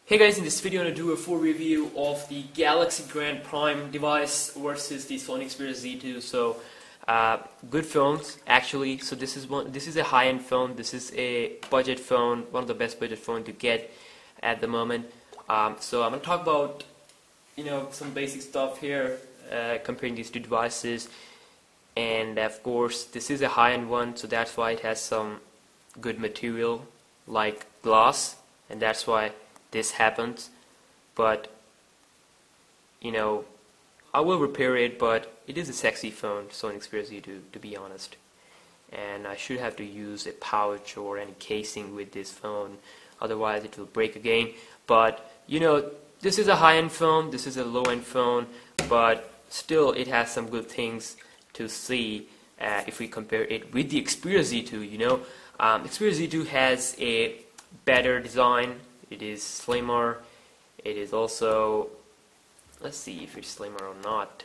Hey guys, in this video I'm going to do a full review of the Galaxy Grand Prime device versus the Sony Xperia Z2. So, good phones actually. So this is a high-end phone. This is a budget phone, one of the best budget phones to get at the moment. So I'm going to talk about some basic stuff here, comparing these two devices. And of course, this is a high-end one, so that's why it has some good material like glass, and that's why this happens. But I will repair it, but it is a sexy phone, Sony Xperia Z2, to be honest, and I should have to use a pouch or any casing with this phone, otherwise it will break again. But this is a high-end phone, this is a low-end phone, but still it has some good things to see if we compare it with the Xperia Z2. Xperia Z2 has a better design. It is slimmer. It is also, let's see if it's slimmer or not.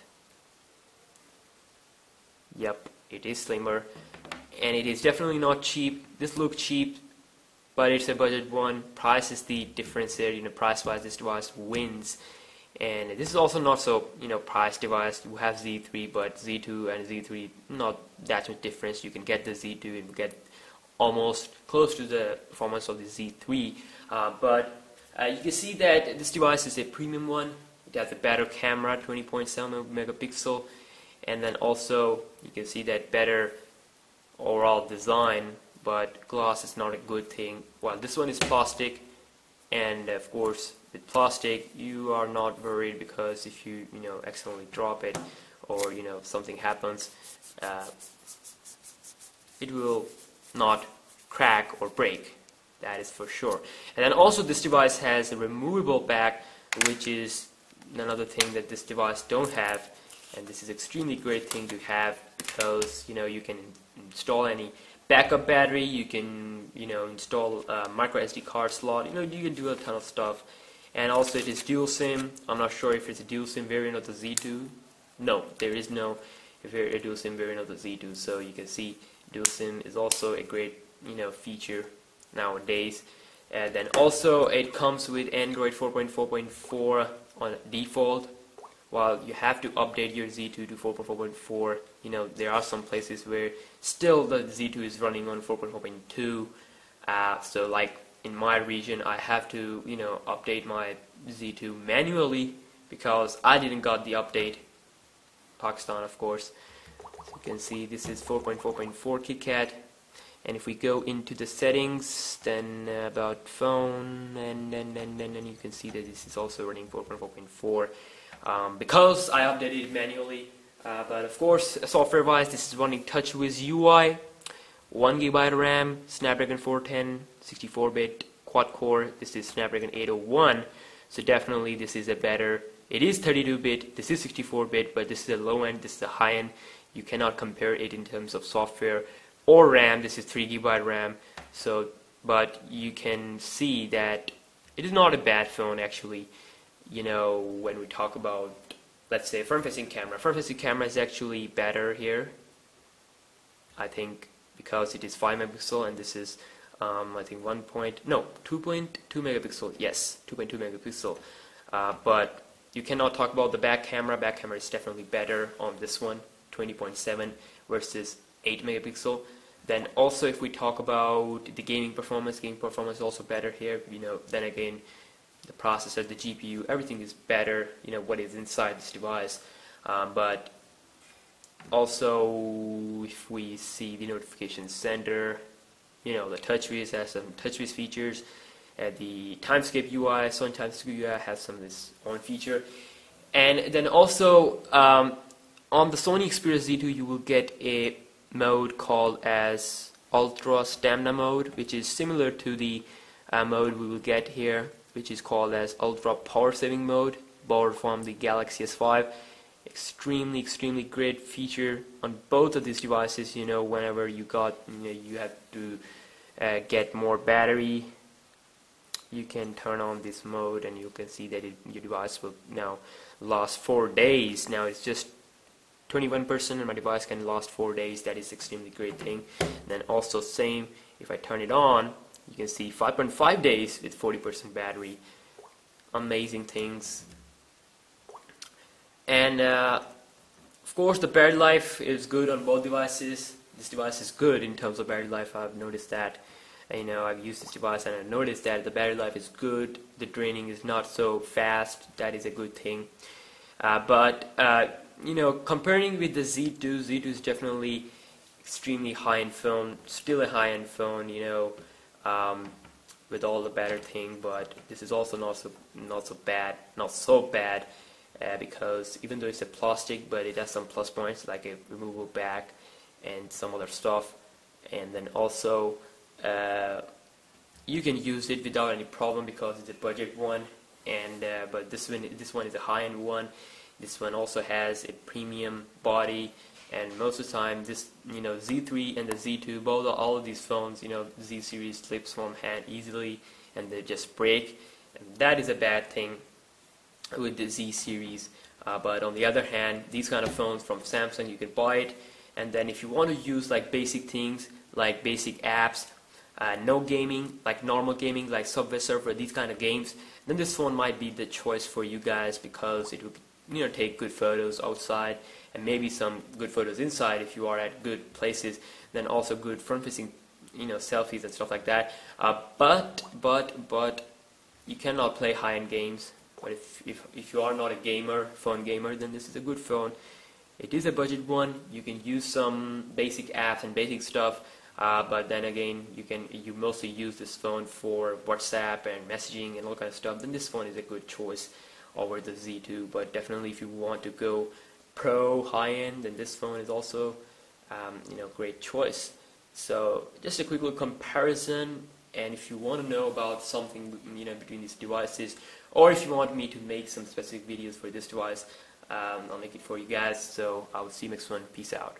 Yep, it is slimmer, and it is definitely not cheap. This looks cheap, but it's a budget one. Price is the difference there. Price-wise, this device wins. And this is also not so price device. You have Z3, but Z2 and Z3 not that much difference. You can get the Z2 and get almost close to the performance of the Z3, but you can see that this device is a premium one. It has a better camera, 20.7 megapixel, and then also you can see that better overall design. But glass is not a good thing. Well, this one is plastic, and of course with plastic you are not worried, because if you accidentally drop it or something happens, it will not crack or break, that is for sure. And then also this device has a removable back, which is another thing that this device don't have, and this is extremely great thing to have, because you can install any backup battery, you can install a micro SD card slot, you can do a ton of stuff. And also it is dual SIM. I'm not sure if it's a dual SIM variant of the Z2. No, there is no a dual SIM variant of the Z2. So you can see dual SIM is also a great feature nowadays. And then also it comes with Android 4.4.4 on default. While you have to update your Z2 to 4.4.4, there are some places where still the Z2 is running on 4.4.2. So like in my region, I have to update my Z2 manually, because I didn't got the update. Pakistan, of course. So you can see this is 4.4.4 KitKat, and if we go into the settings, then about phone, and then you can see that this is also running 4.4.4, because I updated it manually. But of course, software-wise, this is running TouchWiz UI, 1 GB RAM, Snapdragon 410, 64-bit quad-core. This is Snapdragon 801, so definitely this is a better. It is 32-bit, this is 64-bit, but this is a low-end, this is a high-end. You cannot compare it in terms of software or RAM. This is 3 GB RAM, so but you can see that it is not a bad phone actually. When we talk about, let's say, front-facing camera is actually better here, I think, because it is 5 megapixel, and this is I think 2.2 megapixel. Yes, 2.2 megapixel. But you cannot talk about the back camera. Back camera is definitely better on this one, 20.7 versus 8 megapixel. Then also if we talk about the gaming performance is also better here. Then again, the processor, the GPU, everything is better. What is inside this device. But also if we see the notification center, the TouchWiz has some TouchWiz features. The Timescape UI, Sony Timescape UI has some of this on feature. And then also on the Sony Xperia Z2 you will get a mode called as Ultra Stamina mode, which is similar to the mode we will get here, which is called as Ultra Power Saving mode, borrowed from the Galaxy S5. Extremely great feature on both of these devices. Whenever you have to get more battery, you can turn on this mode, and you can see that your device will now last 4 days. Now it's just 21%, and my device can last 4 days. That is extremely great thing. And then also same, if I turn it on, you can see 5.5 days with 40% battery. amazing things. And of course the battery life is good on both devices. This device is good in terms of battery life. I've noticed that. You know, I've used this device and I've noticed that the battery life is good. The draining is not so fast. That is a good thing. But you know, comparing with the Z2, Z2 is definitely extremely high-end phone. Still a high-end phone, you know, with all the better thing. But this is also not so bad. Because even though it's a plastic, but it has some plus points like a removable back and some other stuff. And then also you can use it without any problem because it's a budget one. And but this one is a high-end one. This one also has a premium body, and most of the time this, you know, Z3 and the Z2, all of these phones, you know, Z series slips from hand easily and they just break, and that is a bad thing with the Z series. But on the other hand, these kind of phones from Samsung, you can buy it, and then if you want to use like basic things like basic apps, no gaming, like normal gaming like Subway Surfer, these kind of games, then this phone might be the choice for you guys because it will, you know, take good photos outside and maybe some good photos inside if you are at good places, then also good front-facing, you know, selfies and stuff like that. But you cannot play high-end games. But if you are not a gamer, phone gamer, then this is a good phone. It is a budget one. You can use some basic apps and basic stuff, but then again, you mostly use this phone for WhatsApp and messaging and all kind of stuff. Then this phone is a good choice over the Z2. But definitely, if you want to go pro high-end, then this phone is also, you know, great choice. So just a quick little comparison. And if you want to know about something, you know, between these devices, or if you want me to make some specific videos for this device, I'll make it for you guys. So I will see you next one. Peace out.